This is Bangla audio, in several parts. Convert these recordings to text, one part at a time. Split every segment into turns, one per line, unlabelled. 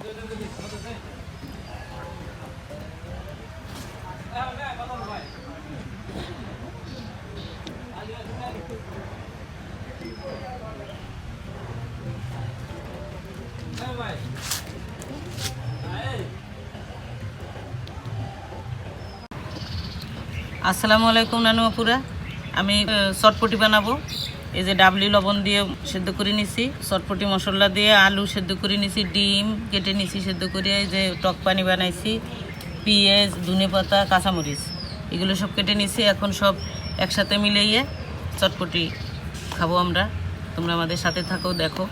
আসসালামু আলাইকুম নানুয়াপুরা। আমি চটপটি বানাবো। এই যে ডাবলি লবণ দিয়ে সেদ্ধ করে নিছি, চটপটি মশলা দিয়ে আলু সেদ্ধ করে নিছি, ডিম কেটে নিছি সেদ্ধ করে, এই যে টক পানি বানাইছি, পেঁয়াজ, ধনেপাতা, কাঁচামরিচ এগুলো সব কেটে নিছি। এখন সব একসাথে মিলিয়ে চটপটি খাবো আমরা। তোমরা আমাদের সাথে থাকো, দেখো।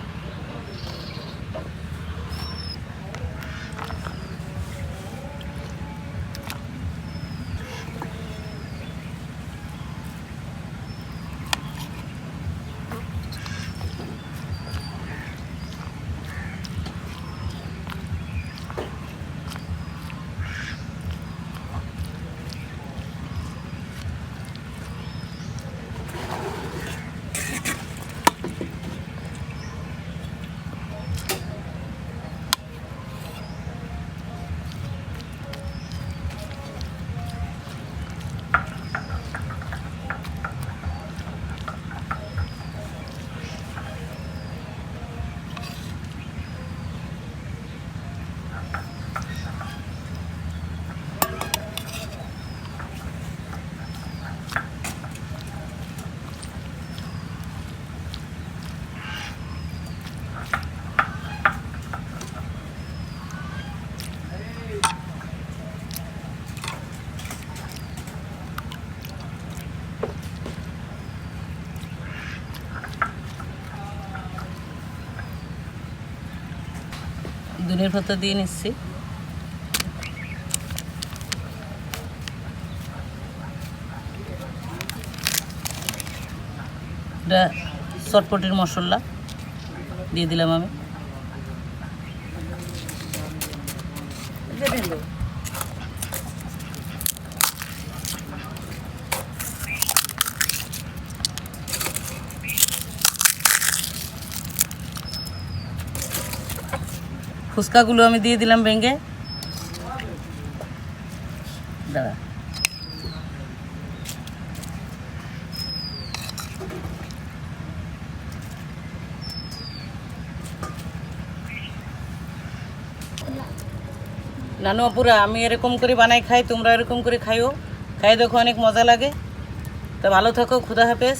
ধনের পাতা দিয়ে নিচ্ছি। এটা চটপটির মশলা দিয়ে দিলাম আমি। ফুচকাগুলো আমি দিয়ে দিলাম ভেঙে। দাঁড়া, নানুয়াপুরা, আমি এরকম করে বানাই খাই, তোমরা এরকম করে খাইও। খাই দেখো, অনেক মজা লাগে। তা ভালো থাকো, খুদা হাফেজ।